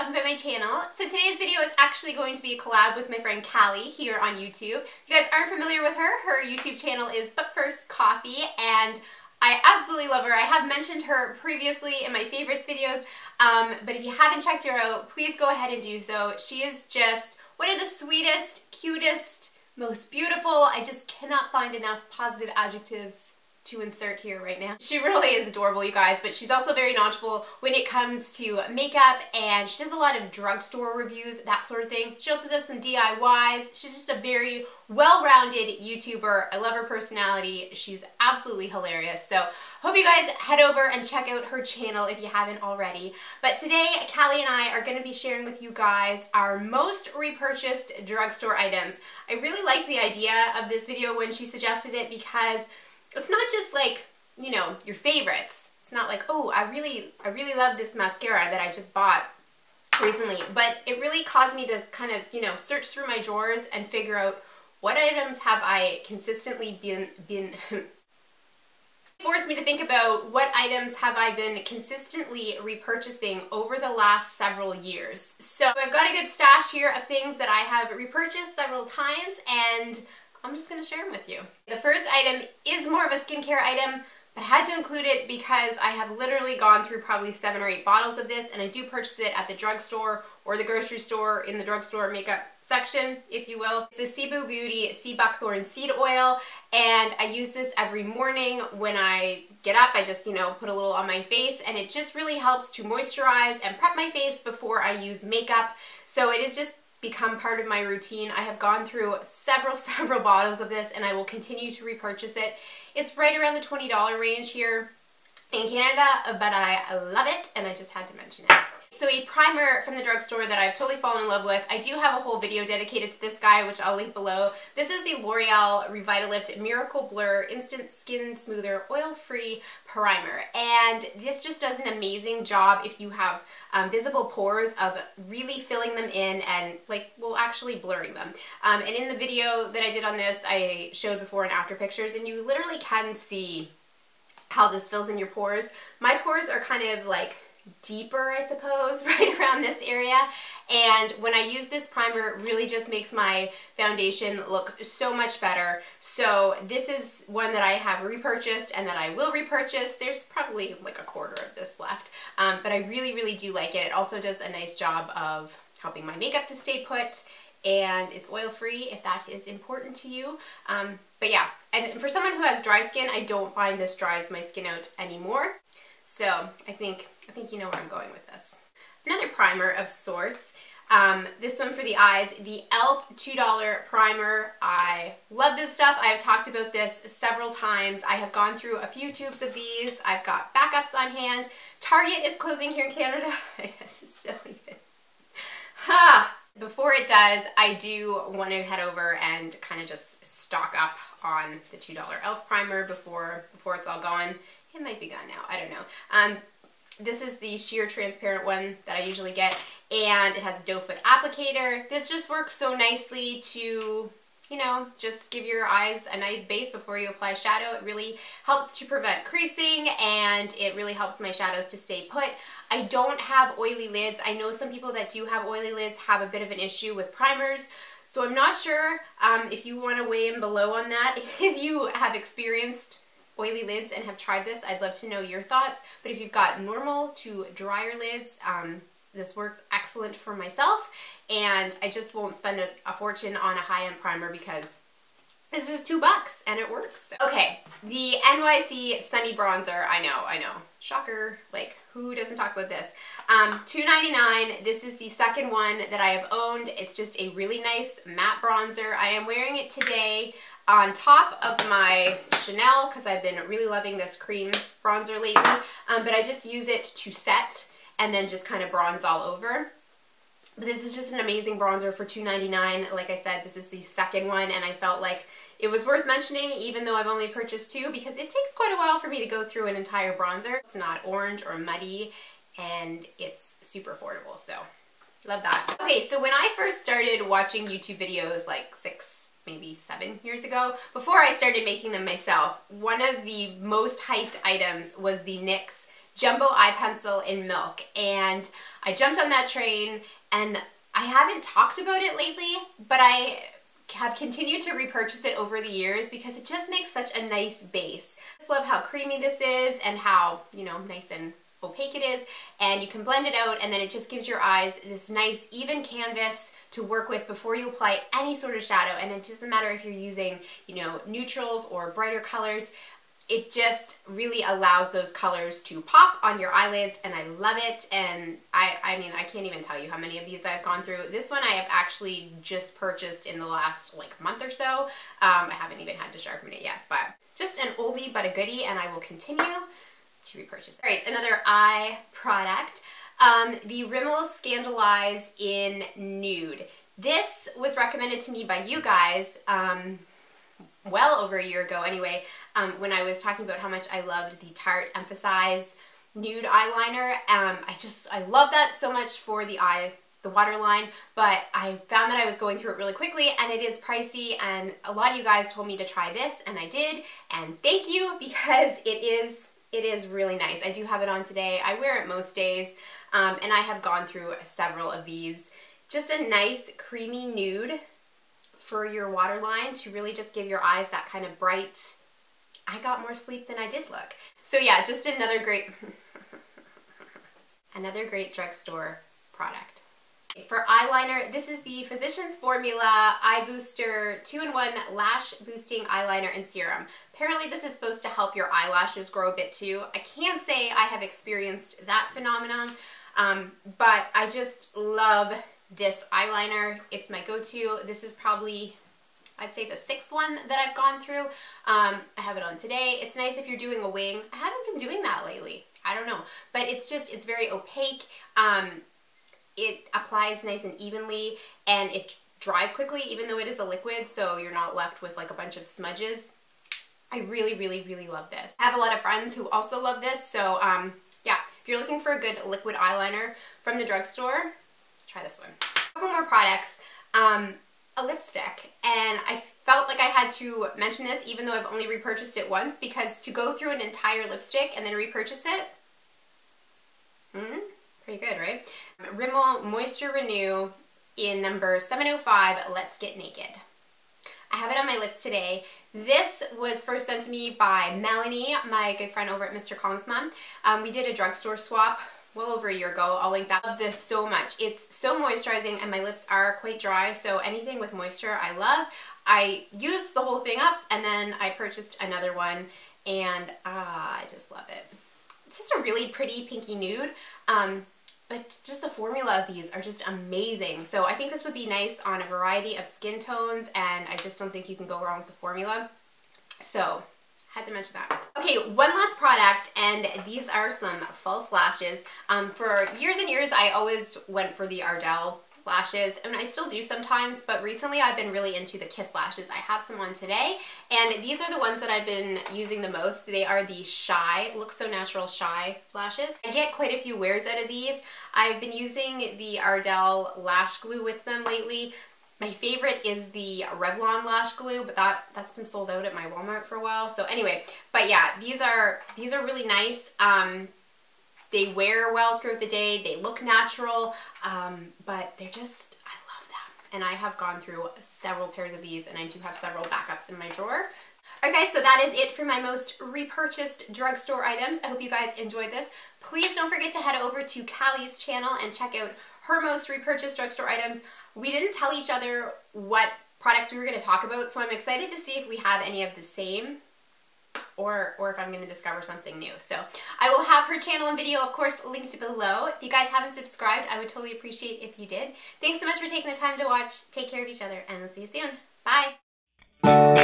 welcome to my channel. So today's video is actually going to be a collab with my friend Callie here on YouTube. If you guys aren't familiar with her, her YouTube channel is But First Coffee, and I absolutely love her. I have mentioned her previously in my favorites videos, but if you haven't checked her out, please go ahead and do so. She is just one of the sweetest, cutest, most beautiful. I just cannot find enough positive adjectives to insert here right now. She really is adorable, you guys, but she's also very knowledgeable when it comes to makeup, and she does a lot of drugstore reviews, that sort of thing. She also does some DIYs. She's just a very well-rounded YouTuber. I love her personality. She's absolutely hilarious. So hope you guys head over and check out her channel if you haven't already. But today, Callie and I are going to be sharing with you guys our most repurchased drugstore items. I really liked the idea of this video when she suggested it because it's not just like, you know, your favorites. It's not like, oh, I really love this mascara that I just bought recently, but it really caused me to kind of, you know, search through my drawers and figure out what items have I consistently been forced me to think about what items have I been consistently repurchasing over the last several years. So I've got a good stash here of things that I have repurchased several times, and I'm just going to share them with you. The first item is more of a skincare item, but I had to include it because I have literally gone through probably 7 or 8 bottles of this, and I do purchase it at the drugstore or the grocery store in the drugstore makeup section, if you will. It's the Cebu Beauty Sea Buckthorn Seed Oil, and I use this every morning when I get up. I just, you know, put a little on my face, and it just really helps to moisturize and prep my face before I use makeup. So it is just become part of my routine. I have gone through several bottles of this, and I will continue to repurchase it. It's right around the $20 range here in Canada, but I love it, and I just had to mention it. So a primer from the drugstore that I've totally fallen in love with. I do have a whole video dedicated to this guy, which I'll link below. This is the L'Oreal Revitalift Miracle Blur Instant Skin Smoother Oil-Free Primer. And this just does an amazing job if you have visible pores of really filling them in and, like, well, actually blurring them. And in the video that I did on this, I showed before and after pictures, and you literally can see how this fills in your pores. My pores are kind of like deeper, I suppose, right around this area, and when I use this primer, it really just makes my foundation look so much better. So this is one that I have repurchased and that I will repurchase. There's probably like a quarter of this left, but I really do like it. It also does a nice job of helping my makeup to stay put, and it's oil-free if that is important to you. But yeah, and for someone who has dry skin, I don't find this dries my skin out anymore. So I think you know where I'm going with this. Another primer of sorts. This one for the eyes, the e.l.f. $2 primer. I love this stuff. I've talked about this several times. I have gone through a few tubes of these. I've got backups on hand. Target is closing here in Canada. I guess it's still even. Ha! Before it does, I do want to head over and kind of just stock up on the $2 e.l.f. primer before it's all gone. It might be gone now, I don't know. This is the sheer transparent one that I usually get, and it has a doe foot applicator. This just works so nicely to, you know, just give your eyes a nice base before you apply shadow. It really helps to prevent creasing, and it really helps my shadows to stay put. I don't have oily lids. I know some people that do have oily lids have a bit of an issue with primers, so I'm not sure if you want to weigh in below on that. If you have experienced oily lids and have tried this, I'd love to know your thoughts. But if you've got normal to drier lids, this works excellent for myself, and I just won't spend a fortune on a high-end primer because this is $2 and it works. Okay, the NYC Sunny Bronzer. I know, shocker, like who doesn't talk about this? $2.99. This is the second one that I have owned. It's just a really nice matte bronzer. I am wearing it today on top of my Chanel because I've been really loving this cream bronzer lately, but I just use it to set and then just kind of bronze all over. But this is just an amazing bronzer for $2.99. Like I said, this is the second one, and I felt like it was worth mentioning even though I've only purchased 2 because it takes quite a while for me to go through an entire bronzer. It's not orange or muddy, and it's super affordable, so love that. Okay, so when I first started watching YouTube videos like 6, maybe 7 years ago, before I started making them myself, one of the most hyped items was the NYX jumbo eye pencil in milk, and I jumped on that train, and I haven't talked about it lately, but I have continued to repurchase it over the years because it just makes such a nice base. I just love how creamy this is and how, you know, nice and opaque it is, and you can blend it out, and then it just gives your eyes this nice even canvas to work with before you apply any sort of shadow. And it doesn't matter if you're using, you know, neutrals or brighter colors. It just really allows those colors to pop on your eyelids, and I love it. And I mean, I can't even tell you how many of these I've gone through. This one I have actually just purchased in the last like month or so. I haven't even had to sharpen it yet, but just an oldie but a goodie, and I will continue to repurchase it. All right, another eye product. The Rimmel Scandalize in Nude. This was recommended to me by you guys well over a year ago anyway, when I was talking about how much I loved the Tarte Emphasize Nude Eyeliner. I love that so much for the waterline, but I found that I was going through it really quickly, and it is pricey, and a lot of you guys told me to try this, and I did, and thank you, because it is really nice. I do have it on today. I wear it most days, and I have gone through several of these. Just a nice creamy nude for your waterline to really just give your eyes that kind of bright, I got more sleep than I did look. So yeah, just another great drugstore product. For eyeliner, this is the Physicians Formula Eye Booster 2-in-1 Lash Boosting Eyeliner and Serum. Apparently this is supposed to help your eyelashes grow a bit too. I can't say I have experienced that phenomenon, but I just love this eyeliner. It's my go-to. This is probably, I'd say, the 6th one that I've gone through. I have it on today. It's nice if you're doing a wing. I haven't been doing that lately. I don't know, but it's very opaque. It applies nice and evenly, and it dries quickly, even though it is a liquid, so you're not left with like a bunch of smudges. I really, really, really love this. I have a lot of friends who also love this, so yeah, if you're looking for a good liquid eyeliner from the drugstore, try this one. A couple more products. A lipstick, and I felt like I had to mention this even though I've only repurchased it once, because to go through an entire lipstick and then repurchase it, pretty good, right? Rimmel Moisture Renew in number 705, Let's Get Naked. I have it on my lips today. This was first sent to me by Melanie, my good friend over at Mr. Kong's mom. We did a drugstore swap well over a year ago. I'll link that. I love this so much. It's so moisturizing, and my lips are quite dry, so anything with moisture I love. I used the whole thing up, and then I purchased another one, and I just love it. It's just a really pretty pinky nude, but just the formula of these are just amazing. So I think this would be nice on a variety of skin tones, and I just don't think you can go wrong with the formula. So had to mention that. Okay, one last product, and these are some false lashes. For years and years, I always went for the Ardell lashes, and I still do sometimes, but recently I've been really into the Kiss lashes. I have some on today, and these are the ones that I've been using the most. They are the Shy, Look So Natural Shy lashes. I get quite a few wears out of these. I've been using the Ardell lash glue with them lately. My favorite is the Revlon lash glue, but that's been sold out at my Walmart for a while. So anyway, but yeah, these are really nice. They wear well throughout the day. They look natural, but they're just, I love them. And I have gone through several pairs of these, and I do have several backups in my drawer. Alright guys, so that is it for my most repurchased drugstore items. I hope you guys enjoyed this. Please don't forget to head over to Callie's channel and check out her most repurchased drugstore items. We didn't tell each other what products we were going to talk about, so I'm excited to see if we have any of the same, or if I'm going to discover something new. So I will have her channel and video, of course, linked below. If you guys haven't subscribed, I would totally appreciate if you did. Thanks so much for taking the time to watch. Take care of each other, and we'll see you soon. Bye!